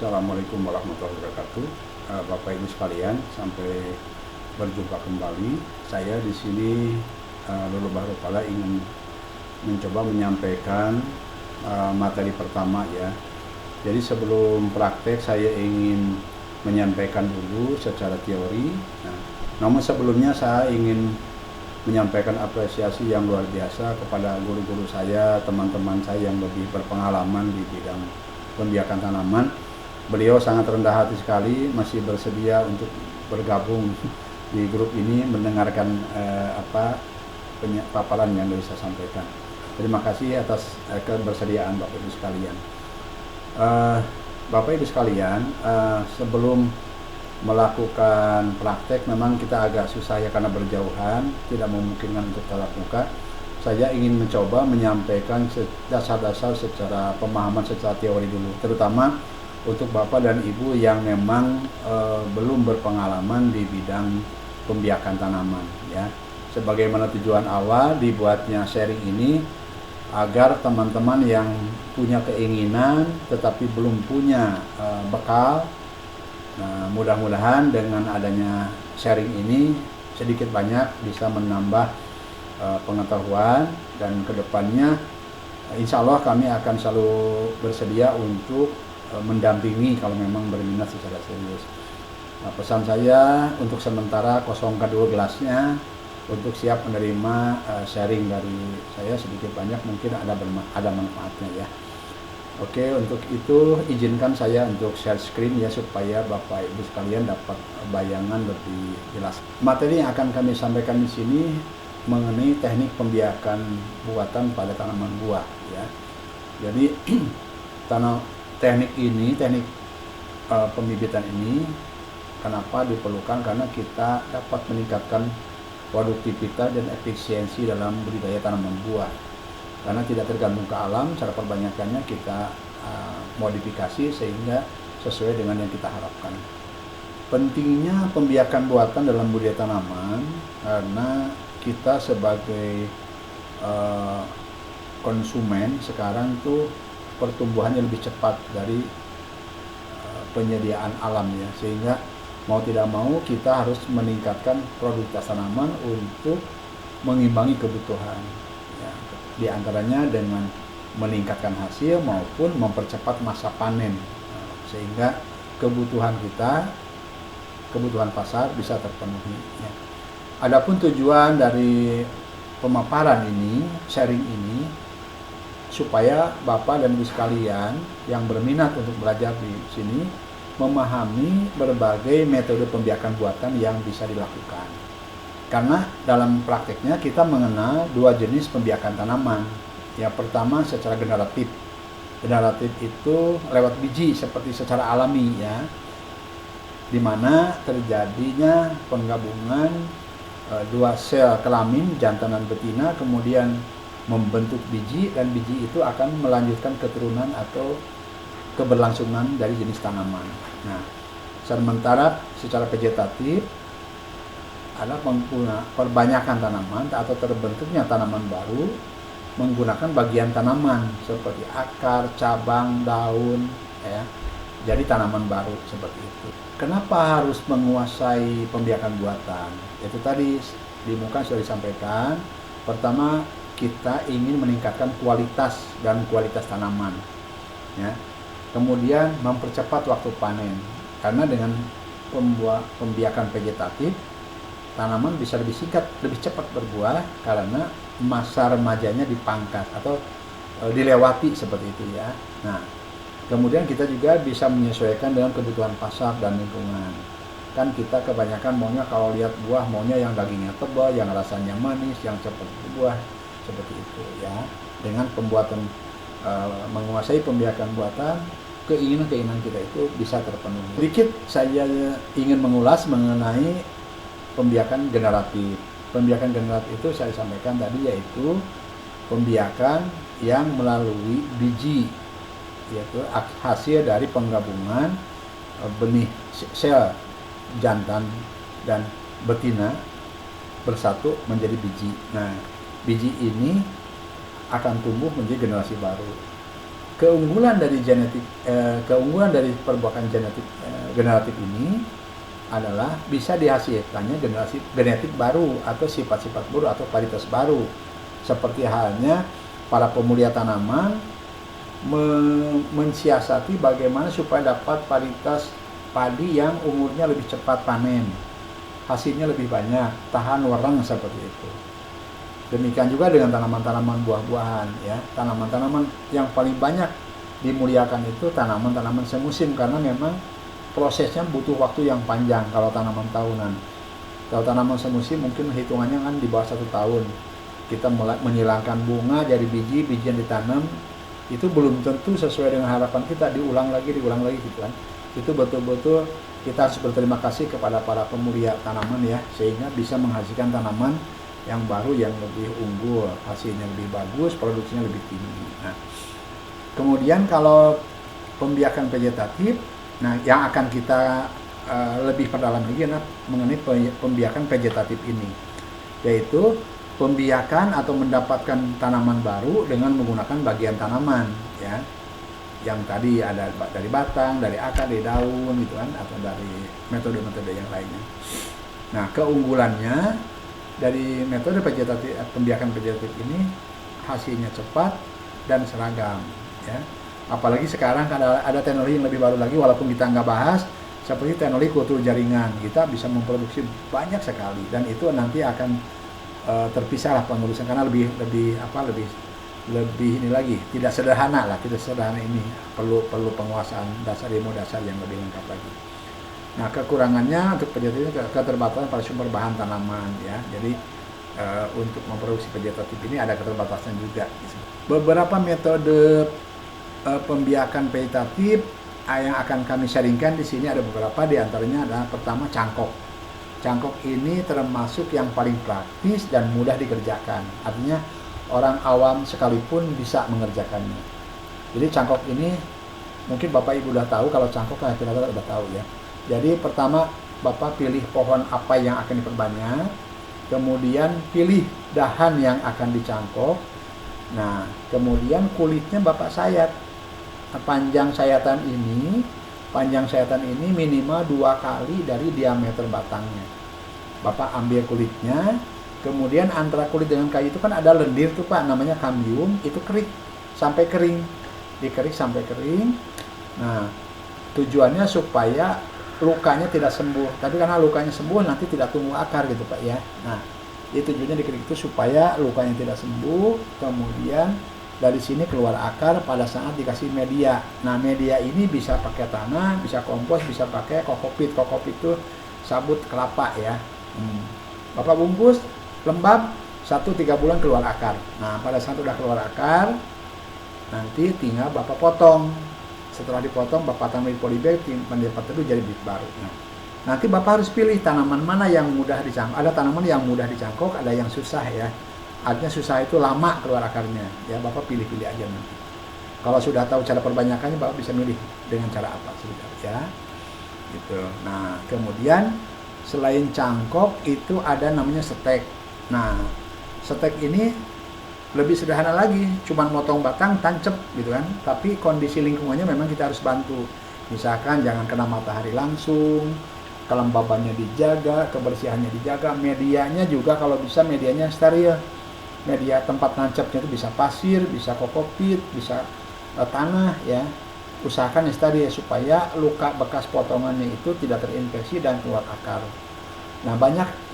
Assalamualaikum warahmatullahi wabarakatuh. Bapak Ibu sekalian, sampai berjumpa kembali. Saya di sini Lulu Bahrupala ingin mencoba menyampaikan materi pertama ya. Jadi sebelum praktek saya ingin menyampaikan dulu secara teori. Namun sebelumnya saya ingin menyampaikan apresiasi yang luar biasa kepada guru-guru saya, teman-teman saya yang lebih berpengalaman di bidang pembiakan tanaman. Beliau sangat rendah hati sekali, masih bersedia untuk bergabung di grup ini, mendengarkan paparan yang saya sampaikan. Terima kasih atas kebersediaan Bapak Ibu sekalian. Bapak Ibu sekalian, sebelum melakukan praktek memang kita agak susah ya, karena berjauhan, tidak memungkinkan untuk tatap muka. Saya ingin mencoba menyampaikan dasar-dasar secara pemahaman secara teori dulu, terutama untuk Bapak dan Ibu yang memang belum berpengalaman di bidang pembiakan tanaman ya. Sebagaimana tujuan awal dibuatnya sharing ini agar teman-teman yang punya keinginan tetapi belum punya bekal, nah, mudah-mudahan dengan adanya sharing ini sedikit banyak bisa menambah pengetahuan, dan kedepannya insya Allah kami akan selalu bersedia untuk mendampingi kalau memang berminat secara serius. Nah, pesan saya untuk sementara kosongkan dulu gelasnya untuk siap menerima sharing dari saya sedikit banyak, mungkin ada manfaatnya ya. Oke, untuk itu izinkan saya untuk share screen ya, supaya Bapak Ibu sekalian dapat bayangan lebih jelas. Materi yang akan kami sampaikan di sini mengenai teknik pembiakan buatan pada tanaman buah ya. Jadi teknik pembibitan ini kenapa diperlukan, karena kita dapat meningkatkan produktivitas dan efisiensi dalam budidaya tanaman buah, karena tidak tergantung ke alam. Cara perbanyakannya kita modifikasi sehingga sesuai dengan yang kita harapkan. Pentingnya pembiakan buatan dalam budidaya tanaman karena kita sebagai konsumen sekarang tuh pertumbuhannya lebih cepat dari penyediaan alam ya, sehingga mau tidak mau kita harus meningkatkan produktivitas tanaman untuk mengimbangi kebutuhan ya, di antaranya dengan meningkatkan hasil maupun mempercepat masa panen, sehingga kebutuhan pasar bisa terpenuhi ya. Adapun tujuan dari pemaparan ini, sharing ini, supaya Bapak dan Ibu sekalian yang berminat untuk belajar di sini memahami berbagai metode pembiakan buatan yang bisa dilakukan. Karena dalam prakteknya kita mengenal dua jenis pembiakan tanaman. Yang pertama secara generatif. Generatif itu lewat biji seperti secara alami ya, di mana terjadinya penggabungan dua sel kelamin jantan dan betina, kemudian membentuk biji, dan biji itu akan melanjutkan keturunan atau keberlangsungan dari jenis tanaman. Nah, sementara secara vegetatif ada perbanyakan tanaman atau terbentuknya tanaman baru menggunakan bagian tanaman seperti akar, cabang, daun ya. Jadi tanaman baru seperti itu. Kenapa harus menguasai pembiakan buatan? Itu tadi di muka sudah disampaikan. Pertama, kita ingin meningkatkan kualitas tanaman ya. Kemudian mempercepat waktu panen, karena dengan pembiakan vegetatif tanaman bisa lebih cepat berbuah karena masa remajanya dipangkas atau dilewati seperti itu ya. Nah, kemudian kita juga bisa menyesuaikan dengan kebutuhan pasar dan lingkungan. Kan kita kebanyakan maunya kalau lihat buah maunya yang dagingnya tebal, yang rasanya manis, yang cepat berbuah seperti itu ya. Dengan menguasai pembiakan buatan, keinginan kita itu bisa terpenuhi. Sedikit saya ingin mengulas mengenai pembiakan generatif. Pembiakan generatif itu saya sampaikan tadi, yaitu pembiakan yang melalui biji, yaitu hasil dari penggabungan benih sel jantan dan betina bersatu menjadi biji. Nah, biji ini akan tumbuh menjadi generasi baru. keunggulan dari keunggulan dari perbuahan generatif ini adalah bisa dihasilkannya generasi genetik baru atau sifat-sifat baru atau varietas baru. Seperti halnya para pemulia tanaman mensiasati bagaimana supaya dapat varietas padi yang umurnya lebih cepat panen, hasilnya lebih banyak, tahan warang seperti itu. Demikian juga dengan tanaman-tanaman buah-buahan ya. Tanaman-tanaman yang paling banyak dimuliakan itu tanaman-tanaman semusim karena memang prosesnya butuh waktu yang panjang kalau tanaman tahunan. Kalau tanaman semusim mungkin hitungannya kan di bawah 1 tahun. Kita menyilangkan bunga dari biji yang ditanam itu belum tentu sesuai dengan harapan kita, diulang lagi gitu kan. Itu betul-betul kita harus berterima kasih kepada para pemulia tanaman ya, sehingga bisa menghasilkan tanaman yang baru yang lebih unggul, hasilnya lebih bagus, produksinya lebih tinggi. Nah, kemudian kalau pembiakan vegetatif, nah yang akan kita lebih perdalam lagi adalah mengenai pembiakan vegetatif ini, yaitu pembiakan atau mendapatkan tanaman baru dengan menggunakan bagian tanaman ya, yang tadi ada dari batang, dari akar, dari daun gitu kan, atau dari metode-metode yang lainnya. Nah, keunggulannya dari metode pembiakan vegetatif ini hasilnya cepat dan seragam ya. Apalagi sekarang ada teknologi yang lebih baru lagi, walaupun kita nggak bahas, seperti teknologi kultur jaringan, kita bisa memproduksi banyak sekali, dan itu nanti akan terpisah lah pengurusan karena lebih ini lagi, tidak sederhana ini, perlu penguasaan dasar, ilmu dasar yang lebih lengkap lagi. Nah, kekurangannya untuk vegetatif keterbatasan pada sumber bahan tanaman ya. Jadi untuk memproduksi vegetatif ini ada keterbatasan juga. Beberapa metode pembiakan vegetatif yang akan kami sharingkan di sini ada beberapa, di antaranya adalah pertama cangkok. Cangkok ini termasuk yang paling praktis dan mudah dikerjakan. Artinya orang awam sekalipun bisa mengerjakannya. Jadi cangkok ini mungkin Bapak Ibu udah tahu, kalau cangkok kan kira-kira udah tahu ya. Jadi pertama Bapak pilih pohon apa yang akan diperbanyak, kemudian pilih dahan yang akan dicangkok. Nah, kemudian kulitnya Bapak sayat. Panjang sayatan ini minimal 2 kali dari diameter batangnya. Bapak ambil kulitnya, kemudian antara kulit dengan kayu itu kan ada lendir tuh Pak, namanya kambium, itu kerik sampai kering. Dikerik sampai kering. Nah, tujuannya supaya lukanya tidak sembuh. Tapi karena lukanya sembuh nanti tidak tumbuh akar gitu Pak ya. Nah, itu tujuannya dikerik itu supaya lukanya tidak sembuh, kemudian dari sini keluar akar pada saat dikasih media. Nah, media ini bisa pakai tanah, bisa kompos, bisa pakai kokopit. Kokopit itu sabut kelapa ya. Bapak bungkus, lembab, 1-3 bulan keluar akar. Nah, pada saat udah keluar akar, nanti tinggal Bapak potong. Setelah dipotong, Bapak taruh di polybag, mendapat teduh jadi bibit baru. Nah, nanti Bapak harus pilih tanaman mana yang mudah dicangkok. Ada tanaman yang mudah dicangkok, ada yang susah ya. Artinya susah itu lama keluar akarnya ya, Bapak pilih-pilih aja nanti. Kalau sudah tahu cara perbanyakannya, Bapak bisa milih dengan cara apa ya gitu. Nah, kemudian selain cangkok itu ada namanya stek. Nah, stek ini lebih sederhana lagi, cuman motong batang tancep gitu kan, tapi kondisi lingkungannya memang kita harus bantu. Misalkan jangan kena matahari langsung, kelembabannya dijaga, kebersihannya dijaga, medianya juga kalau bisa medianya steril. Media tempat nancapnya itu bisa pasir, bisa kokopit, bisa tanah ya. Usahakan yang steril supaya luka bekas potongannya itu tidak terinfeksi dan keluar akar. Nah,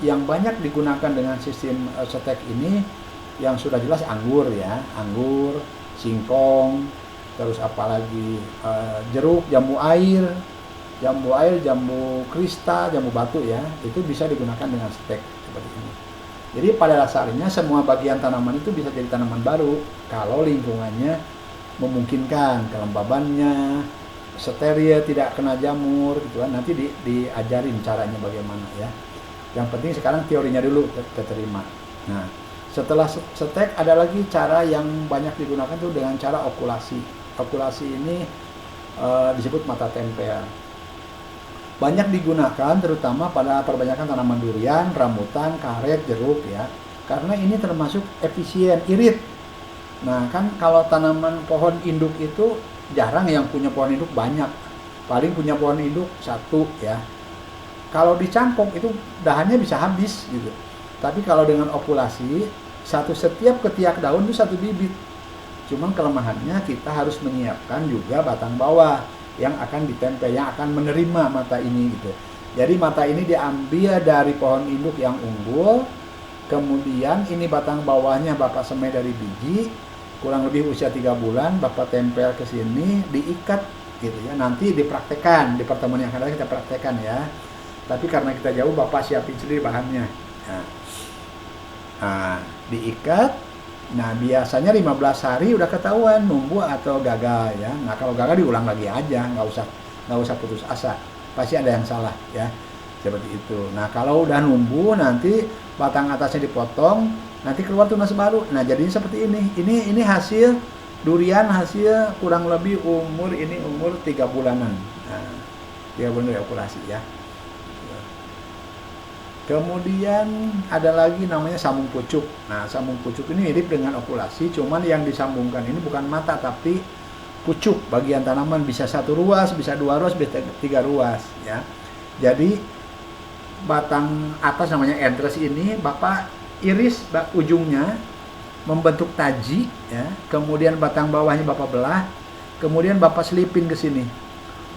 yang banyak digunakan dengan sistem stek ini yang sudah jelas anggur ya, anggur, singkong, terus apalagi jeruk, jambu air, jambu kristal, jambu batu ya, itu bisa digunakan dengan stek seperti ini. Jadi pada dasarnya semua bagian tanaman itu bisa jadi tanaman baru kalau lingkungannya memungkinkan, kelembabannya steril, tidak kena jamur gitu kan. Nanti diajarin caranya bagaimana ya. Yang penting sekarang teorinya dulu keterima. Nah, setelah stek ada lagi cara yang banyak digunakan tuh dengan cara okulasi. Okulasi ini disebut mata tempel. Banyak digunakan terutama pada perbanyakan tanaman durian, rambutan, karet, jeruk ya. Karena ini termasuk efisien, irit. Nah kan kalau tanaman pohon induk itu jarang yang punya pohon induk banyak, paling punya pohon induk satu ya. Kalau dicangkok itu dahannya bisa habis gitu. Tapi kalau dengan ovulasi, setiap ketiak daun itu satu bibit. Cuman kelemahannya kita harus menyiapkan juga batang bawah yang akan ditempel, yang akan menerima mata ini gitu. Jadi mata ini diambil dari pohon induk yang unggul, kemudian ini batang bawahnya Bapak semai dari biji, kurang lebih usia 3 bulan, Bapak tempel ke sini, diikat gitu ya. Nanti dipraktekkan, di pertemuan yang akan datang kita praktekkan ya. Tapi karena kita jauh, Bapak siapin sendiri bahannya. Nah, diikat. Nah, biasanya 15 hari udah ketahuan numbuh atau gagal ya. Nah, kalau gagal diulang lagi aja, nggak usah putus asa. Pasti ada yang salah ya. Seperti itu. Nah, kalau udah numbuh nanti batang atasnya dipotong, nanti keluar tunas baru. Nah, jadinya seperti ini. Ini hasil durian, hasil kurang lebih umur 3 bulanan. Nah, 3 bulan dari ovulasi ya. Kemudian ada lagi namanya sambung pucuk. Nah, sambung pucuk ini mirip dengan ovulasi, cuman yang disambungkan ini bukan mata tapi pucuk. Bagian tanaman bisa 1 ruas, bisa 2 ruas, bisa 3 ruas ya. Jadi batang atas namanya entres ini Bapak iris ujungnya membentuk taji ya. Kemudian batang bawahnya Bapak belah, kemudian Bapak selipin ke sini.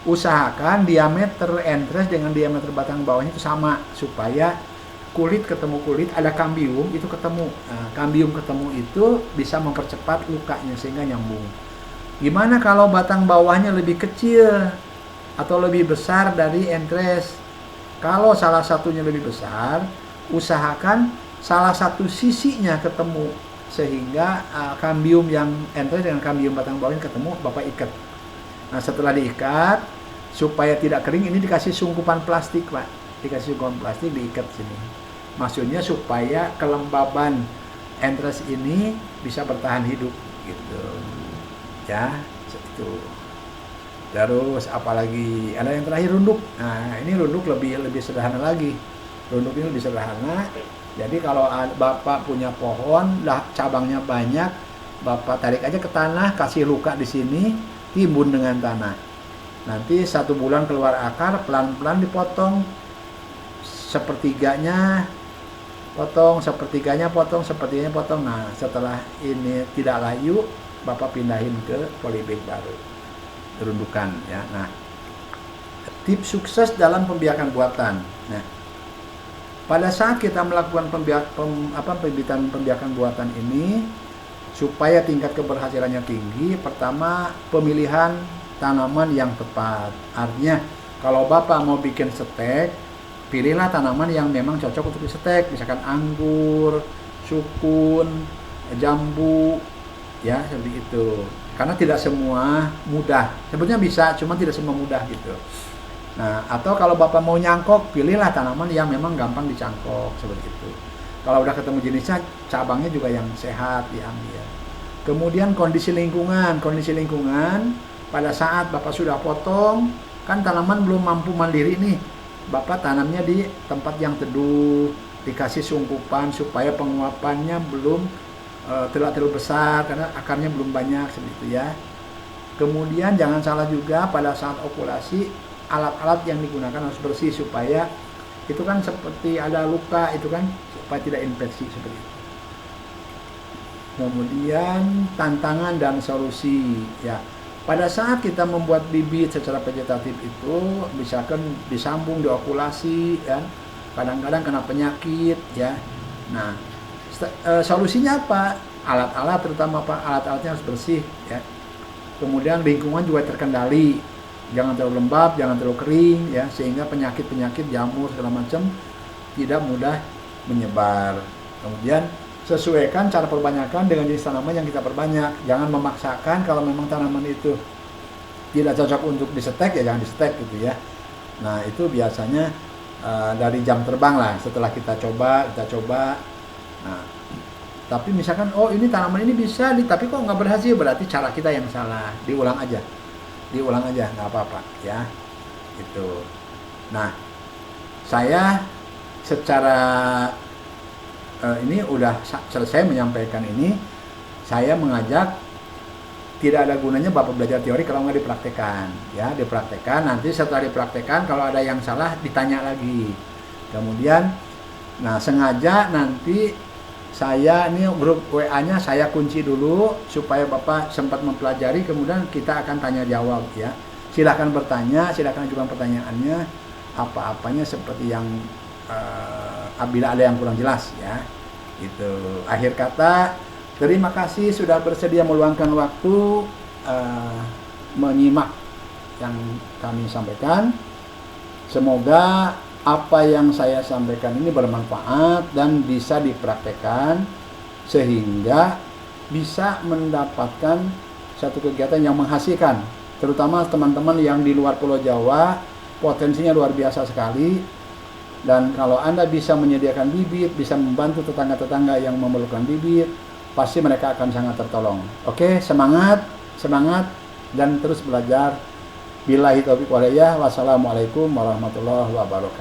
Usahakan diameter entres dengan diameter batang bawahnya itu sama supaya kulit ketemu kulit, ada kambium itu ketemu. Nah, kambium ketemu itu bisa mempercepat lukanya sehingga nyambung. Gimana kalau batang bawahnya lebih kecil atau lebih besar dari entres? Kalau salah satunya lebih besar, usahakan salah satu sisinya ketemu sehingga kambium yang entres dengan kambium batang bawahnya ketemu, Bapak ikat. Nah, setelah diikat, supaya tidak kering, ini dikasih sungkupan plastik, Pak. Dikasih sungkupan plastik, diikat sini. Maksudnya supaya kelembaban entres ini bisa bertahan hidup, gitu. Ya, itu. Terus apalagi, ada yang terakhir runduk. Nah, ini runduk lebih sederhana lagi. Runduk ini lebih sederhana. Jadi kalau Bapak punya pohon, lah cabangnya banyak, Bapak tarik aja ke tanah, kasih luka di sini, timbun dengan tanah. Nanti 1 bulan keluar akar, pelan-pelan dipotong, sepertiganya potong, sepertiganya potong. Nah, setelah ini tidak layu, Bapak pindahin ke polybag baru, terundukan ya. Nah, tips sukses dalam pembiakan buatan. Nah, pada saat kita melakukan pembibitan pembiakan buatan ini, supaya tingkat keberhasilannya tinggi, pertama pemilihan tanaman yang tepat. Artinya kalau Bapak mau bikin stek, pilihlah tanaman yang memang cocok untuk disetek, misalkan anggur, sukun, jambu, ya seperti itu. Karena tidak semua mudah. Sebetulnya bisa, cuma tidak semua mudah gitu. Nah, atau kalau Bapak mau nyangkok, pilihlah tanaman yang memang gampang dicangkok seperti itu. Kalau udah ketemu jenisnya, cabangnya juga yang sehat diambil. Kemudian kondisi lingkungan pada saat Bapak sudah potong, kan tanaman belum mampu mandiri nih. Bapak tanamnya di tempat yang teduh, dikasih sungkupan supaya penguapannya belum terlalu besar karena akarnya belum banyak seperti itu ya. Kemudian jangan salah juga pada saat ovulasi, alat-alat yang digunakan harus bersih supaya itu kan seperti ada luka itu kan, supaya tidak infeksi seperti itu. Kemudian tantangan dan solusi ya. Pada saat kita membuat bibit secara vegetatif itu, misalkan disambung diokulasi ya, kadang-kadang kena penyakit ya. Nah, solusinya apa? Alat-alat terutama apa? Alat-alatnya harus bersih ya. Kemudian lingkungan juga terkendali. Jangan terlalu lembab, jangan terlalu kering ya, sehingga penyakit-penyakit jamur segala macam tidak mudah menyebar. Kemudian sesuaikan cara perbanyakan dengan jenis tanaman yang kita perbanyak. Jangan memaksakan kalau memang tanaman itu tidak cocok untuk disetek ya jangan disetek gitu ya. Nah, itu biasanya dari jam terbang lah setelah kita coba. Nah, tapi misalkan oh ini tanaman ini bisa tapi kok nggak berhasil, berarti cara kita yang salah. Diulang aja nggak apa-apa ya itu. Nah, saya secara ini udah selesai menyampaikan ini. saya mengajak tidak ada gunanya Bapak belajar teori kalau nggak dipraktekkan. Ya, dipraktekkan, nanti setelah dipraktekkan kalau ada yang salah ditanya lagi. Kemudian, nah sengaja nanti saya ini grup WA-nya saya kunci dulu supaya Bapak sempat mempelajari, kemudian kita akan tanya jawab ya. Silakan bertanya, silakan ajukan pertanyaannya, apa-apanya seperti yang apabila ada yang kurang jelas ya. Itu akhir kata. Terima kasih sudah bersedia meluangkan waktu menyimak yang kami sampaikan. Semoga apa yang saya sampaikan ini bermanfaat dan bisa dipraktekkan sehingga bisa mendapatkan satu kegiatan yang menghasilkan. Terutama teman-teman yang di luar Pulau Jawa, potensinya luar biasa sekali. Dan kalau Anda bisa menyediakan bibit, bisa membantu tetangga-tetangga yang memerlukan bibit, pasti mereka akan sangat tertolong. Oke, semangat dan terus belajar. Billahi taufiq walhidayah. Wassalamualaikum warahmatullahi wabarakatuh.